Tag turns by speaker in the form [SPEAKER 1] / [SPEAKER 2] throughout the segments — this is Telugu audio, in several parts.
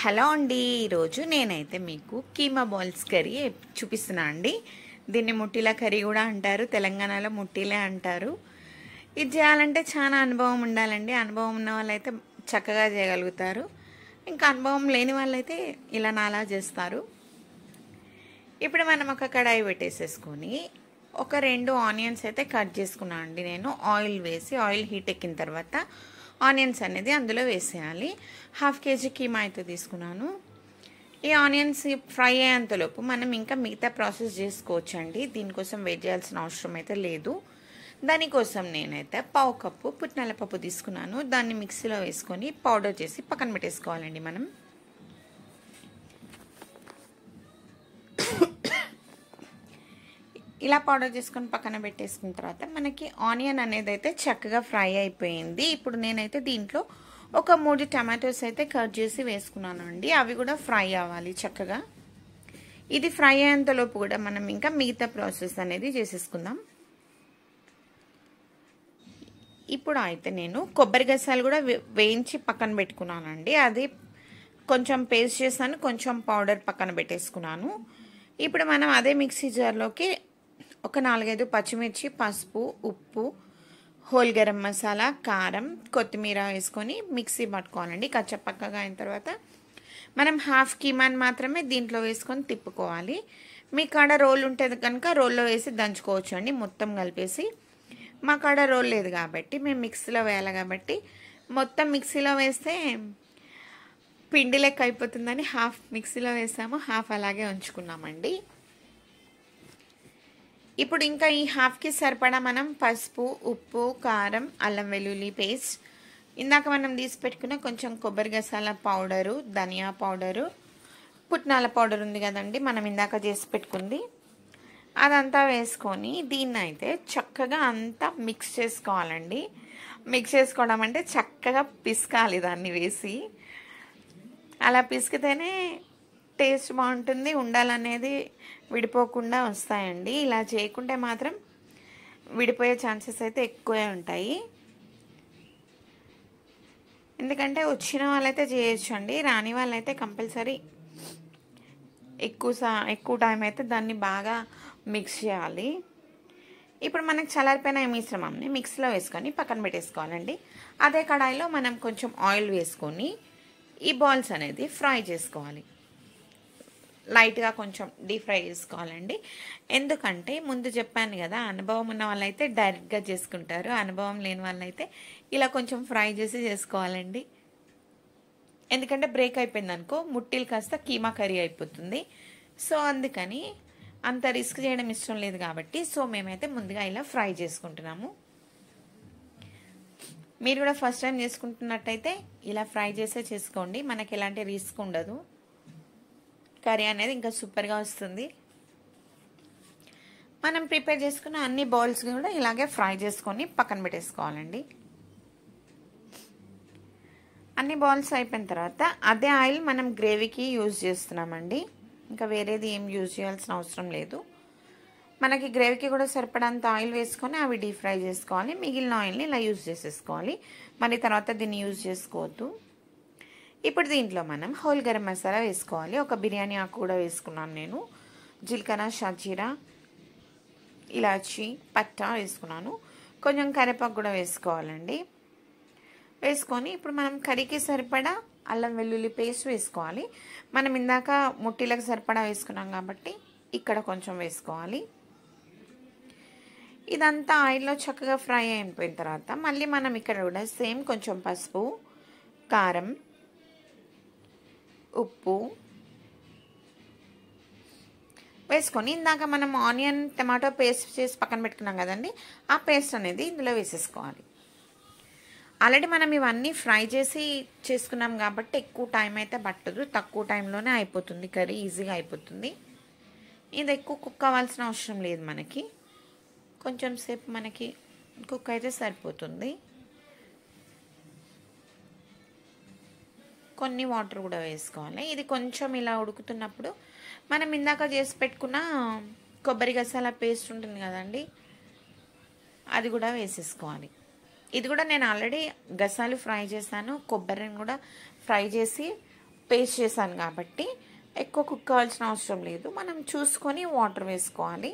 [SPEAKER 1] హలో అండి, ఈరోజు నేనైతే మీకు కీమా బాల్స్ కర్రీ చూపిస్తున్నా అండి. దీన్ని ముట్టిల కర్రీ కూడా అంటారు, తెలంగాణలో ముట్టిలే అంటారు. ఇది చేయాలంటే చాలా అనుభవం ఉండాలండి. అనుభవం ఉన్న వాళ్ళైతే చక్కగా చేయగలుగుతారు, ఇంకా అనుభవం లేని వాళ్ళైతే ఇలా నాలా చేస్తారు. ఇప్పుడు మనం ఒక కడాయి పెట్టేసేసుకొని ఒక 2 ఆనియన్స్ అయితే కట్ చేసుకున్నాను అండి. నేను ఆయిల్ వేసి, ఆయిల్ హీట్ ఎక్కిన తర్వాత ఆనియన్స్ అనేది అందులో వేసేయాలి. 1/2 kg కీమా అయితే తీసుకున్నాను. ఈ ఆనియన్స్ ఫ్రై అయ్యేంతలోపు మనం ఇంకా మిగతా ప్రాసెస్ చేసుకోవచ్చు అండి. దీనికోసం వెయిట్ చేయాల్సిన అవసరం అయితే లేదు. దానికోసం నేనైతే 1/2 కప్పు పుట్నాల పప్పు తీసుకున్నాను. దాన్ని మిక్సీలో వేసుకొని పౌడర్ చేసి పక్కన పెట్టేసుకోవాలండి. మనం ఇలా పౌడర్ చేసుకొని పక్కన పెట్టేసుకున్న తర్వాత మనకి ఆనియన్ అనేది అయితే చక్కగా ఫ్రై అయిపోయింది. ఇప్పుడు నేనైతే దీంట్లో ఒక 3 టమాటోస్ అయితే కట్ చేసి వేసుకున్నాను అండి. అవి కూడా ఫ్రై అవ్వాలి చక్కగా. ఇది ఫ్రై అయ్యేంతలోపు కూడా మనం ఇంకా మిగతా ప్రాసెస్ అనేది చేసేసుకుందాం. ఇప్పుడు అయితే నేను కొబ్బరి గసాలు కూడా వేయించి పక్కన పెట్టుకున్నానండి. అది కొంచెం పేస్ట్ చేశాను, కొంచెం పౌడర్ పక్కన పెట్టేసుకున్నాను. ఇప్పుడు మనం అదే మిక్సీ జార్లోకి ఒక 4-5 పచ్చిమిర్చి, పసుపు, ఉప్పు, హోల్ గరం మసాలా, కారం, కొత్తిమీర వేసుకొని మిక్సీ పట్టుకోవాలండి. కచ్చపక్కగా అయిన తర్వాత మనం 1/2 కీమాని మాత్రమే దీంట్లో వేసుకొని తిప్పుకోవాలి. మీ కాడ రోల్ ఉంటుంది కనుక రోల్లో వేసి దంచుకోవచ్చు అండి, మొత్తం కలిపేసి. మా కాడ రోల్ లేదు కాబట్టి మేము మిక్సీలో వేయాలి కాబట్టి మొత్తం మిక్సీలో వేస్తే పిండి లెక్క అయిపోతుందని 1/2 మిక్సీలో వేసాము, 1/2 అలాగే ఉంచుకున్నామండి. ఇప్పుడు ఇంకా ఈ 1/2కి సరిపడా మనం పసుపు, ఉప్పు, కారం, అల్లం వెల్లుల్లి పేస్ట్, ఇందాక మనం తీసి పెట్టుకున్న కొంచెం కొబ్బరి గసాల పౌడరు, ధనియా పౌడరు, పుట్నాల పౌడర్ ఉంది కదండి మనం ఇందాక చేసి పెట్టుకుంది, అదంతా వేసుకొని దీన్ని అయితే చక్కగా అంతా మిక్స్ చేసుకోవాలండి. మిక్స్ చేసుకోవడం అంటే చక్కగా పిసకాలి దాన్ని వేసి. అలా పిసికితేనే టేస్ట్ బాగుంటుంది, ఉండాలనేది విడిపోకుండా వస్తాయండి. ఇలా చేయకుంటే మాత్రం విడిపోయే ఛాన్సెస్ అయితే ఎక్కువే ఉంటాయి. ఎందుకంటే వచ్చిన వాళ్ళైతే చేయొచ్చు అండి, రాని వాళ్ళైతే కంపల్సరీ ఎక్కువ టైం అయితే దాన్ని బాగా మిక్స్ చేయాలి. ఇప్పుడు మనకు చల్లారిపోయిన ఈ మిశ్రమంని మిక్సీలో వేసుకొని పక్కన పెట్టేసుకోవాలండి. అదే కడాయిలో మనం కొంచెం ఆయిల్ వేసుకొని ఈ బాల్స్ అనేది ఫ్రై చేసుకోవాలి. లైట్గా కొంచెం డీప్ ఫ్రై చేసుకోవాలండి. ఎందుకంటే ముందు చెప్పాను కదా, అనుభవం ఉన్న వాళ్ళైతే డైరెక్ట్గా చేసుకుంటారు, అనుభవం లేని వాళ్ళైతే ఇలా కొంచెం ఫ్రై చేసి చేసుకోవాలండి. ఎందుకంటే బ్రేక్ అయిపోయింది అనుకో ముట్టిలు కాస్త కీమా కర్రీ అయిపోతుంది. సో అందుకని అంత రిస్క్ చేయడం ఇష్టం లేదు కాబట్టి మేమైతే ముందుగా ఇలా ఫ్రై చేసుకుంటున్నాము. మీరు కూడా ఫస్ట్ టైం చేసుకుంటున్నట్టయితే ఇలా ఫ్రై చేసే చేసుకోండి, మనకి ఎలాంటి రిస్క్ ఉండదు. కర్రీ అనేది ఇంకా సూపర్గా వస్తుంది. మనం ప్రిపేర్ చేసుకున్న అన్ని బౌల్స్ కూడా ఇలాగే ఫ్రై చేసుకొని పక్కన పెట్టేసుకోవాలండి. అన్ని బౌల్స్ అయిపోయిన తర్వాత అదే ఆయిల్ మనం గ్రేవీకి యూజ్ చేస్తున్నామండి. ఇంకా వేరేది ఏం యూజ్ చేయాల్సిన అవసరం లేదు. మనకి గ్రేవీకి కూడా సరిపడంత ఆయిల్ వేసుకొని అవి డీప్ ఫ్రై చేసుకోవాలి. మిగిలిన ఆయిల్ని ఇలా యూజ్ చేసేసుకోవాలి, మరి తర్వాత దీన్ని యూజ్ చేసుకోవద్దు. ఇప్పుడు దీంట్లో మనం హోల్ గరం మసాలా వేసుకోవాలి. ఒక బిర్యానీ ఆకు కూడా వేసుకున్నాను నేను, జీలకర్ర, షాజీరా, ఇలాచి, పట్టా వేసుకున్నాను. కొంచెం కరివేపాకు కూడా వేసుకోవాలండి. వేసుకొని ఇప్పుడు మనం కర్రీకి సరిపడా అల్లం వెల్లుల్లి పేస్ట్ వేసుకోవాలి. మనం ఇందాక ముట్టిలకు సరిపడా వేసుకున్నాం కాబట్టి ఇక్కడ కొంచెం వేసుకోవాలి. ఇదంతా ఆయిల్లో చక్కగా ఫ్రై అయిపోయిన తర్వాత మళ్ళీ మనం ఇక్కడ కూడా సేమ్ కొంచెం పసుపు, కారం, ఉప్పు వేసుకొని ఇందాక మనం ఆనియన్ టమాటో పేస్ట్ చేసి పక్కన పెట్టుకున్నాం కదండి, ఆ పేస్ట్ అనేది ఇందులో వేసేసుకోవాలి. ఆల్రెడీ మనం ఇవన్నీ ఫ్రై చేసి చేసుకున్నాం కాబట్టి ఎక్కువ టైం అయితే పట్టదు, తక్కువ టైంలోనే అయిపోతుంది కర్రీ, ఈజీగా అయిపోతుంది. ఇది ఎక్కువ కుక్ అవ్వాల్సిన అవసరం లేదు, మనకి కొంచెం సేపు మనకి కుక్ అయితే సరిపోతుంది. కొన్ని వాటర్ కూడా వేసుకోవాలి. ఇది కొంచెం ఇలా ఉడుకుతున్నప్పుడు మనం ఇందాక చేసి పెట్టుకున్న కొబ్బరి గసాల పేస్ట్ ఉంటుంది కదండి, అది కూడా వేసేసుకోవాలి. ఇది కూడా నేను ఆల్రెడీ గసాలు ఫ్రై చేశాను, కొబ్బరిని కూడా ఫ్రై చేసి పేస్ట్ చేశాను కాబట్టి ఎక్కువ కుక్ కావాల్సిన అవసరం లేదు. మనం చూసుకొని వాటర్ వేసుకోవాలి.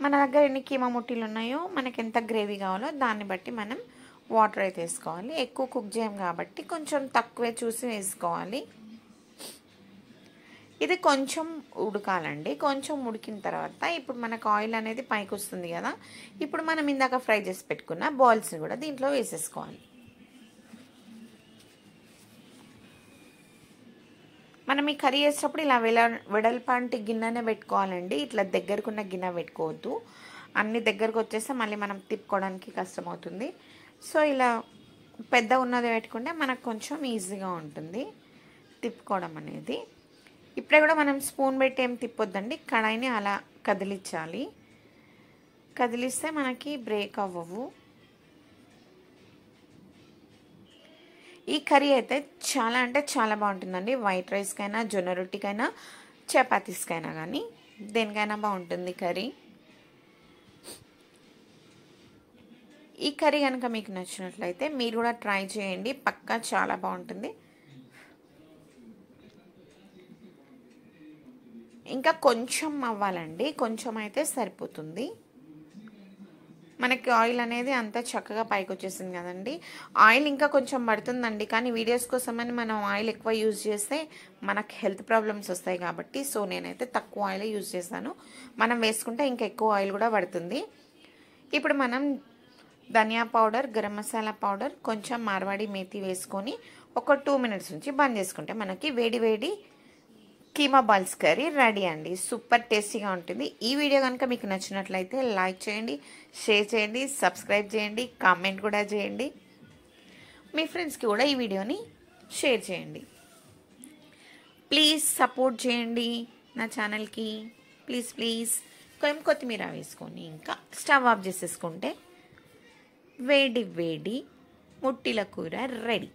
[SPEAKER 1] మన దగ్గర ఎన్ని కీమా ముట్టీలు ఉన్నాయో మనకి ఎంత గ్రేవీ కావాలో దాన్ని బట్టి మనం వాటర్ అయితే వేసుకోవాలి. ఎక్కువ కుక్ చేయం కాబట్టి కొంచెం తక్కువే చూసి వేసుకోవాలి. ఇది కొంచెం ఉడకాలండి. కొంచెం ఉడికిన తర్వాత ఇప్పుడు మనకు ఆయిల్ అనేది పైకి వస్తుంది కదా, ఇప్పుడు మనం ఇందాక ఫ్రై చేసి పెట్టుకున్న బాల్స్ని కూడా దీంట్లో వేసేసుకోవాలి. మనం ఈ కర్రీ చేసేటప్పుడు ఇలా వెడల్పాంటి గిన్నెనే పెట్టుకోవాలండి. ఇట్లా దగ్గరకున్న గిన్నె పెట్టుకోవద్దు. అన్ని దగ్గరకు వచ్చేస్తే మళ్ళీ మనం తిప్పుకోవడానికి కష్టమవుతుంది. సో ఇలా పెద్ద ఉన్నది పెట్టుకుంటే మనకు కొంచెం ఈజీగా ఉంటుంది తిప్పుకోవడం అనేది. ఇప్పుడే కూడా మనం స్పూన్ పెట్టి ఏం తిప్పొద్దండి, కడాయిని అలా కదిలించాలి. కదిలిస్తే మనకి బ్రేక్ అవ్వవు. ఈ కర్రీ అయితే చాలా అంటే చాలా బాగుంటుందండి. వైట్ రైస్కైనా, జొన్న రొట్టికైనా, చపాతీస్కైనా కానీ దేనికైనా బాగుంటుంది కర్రీ. ఈ కర్రీ కనుక మీకు నచ్చినట్లయితే మీరు కూడా ట్రై చేయండి, పక్కా చాలా బాగుంటుంది. ఇంకా కొంచెం అవ్వాలండి, కొంచెం అయితే సరిపోతుంది. మనకి ఆయిల్ అనేది అంతా చక్కగా పైకి వచ్చేసింది కదండి. ఆయిల్ ఇంకా కొంచెం పడుతుందండి, కానీ వీడియోస్ కోసమని మనం ఆయిల్ ఎక్కువ యూజ్ చేస్తే మనకు హెల్త్ ప్రాబ్లమ్స్ వస్తాయి కాబట్టి సో నేనైతే తక్కువ ఆయిల్ యూజ్ చేశాను. మనం వేసుకుంటే ఇంకా ఎక్కువ ఆయిల్ కూడా పడుతుంది. ఇప్పుడు మనం ధనియా పౌడర్, గరం మసాలా పౌడర్, కొంచెం మార్వాడి మేతి వేసుకొని ఒక 2 మినిట్స్ నుంచి బంద్ చేసుకుంటే మనకి వేడి వేడి కీమా బాల్స్ కర్రీ రెడీ అండి. సూపర్ టేస్టీగా ఉంటుంది. ఈ వీడియో కనుక మీకు నచ్చినట్లయితే లైక్ చేయండి, షేర్ చేయండి, సబ్స్క్రైబ్ చేయండి, కామెంట్ కూడా చేయండి. మీ ఫ్రెండ్స్కి కూడా ఈ వీడియోని షేర్ చేయండి. ప్లీజ్ సపోర్ట్ చేయండి నా ఛానల్కి. ప్లీజ్ ప్లీజ్ కొంచెం కొత్తిమీర వేసుకొని ఇంకా స్టవ్ ఆఫ్ చేసేసుకుంటే వేడి వేడి ముట్టిల కూర రెడీ.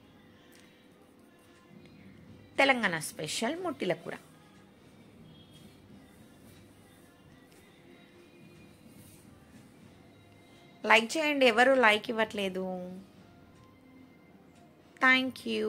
[SPEAKER 1] తెలంగాణ స్పెషల్ ముట్టిల కూర. లైక్ చేయండి, ఎవరు లైక్ ఇవ్వట్లేదు. Thank you.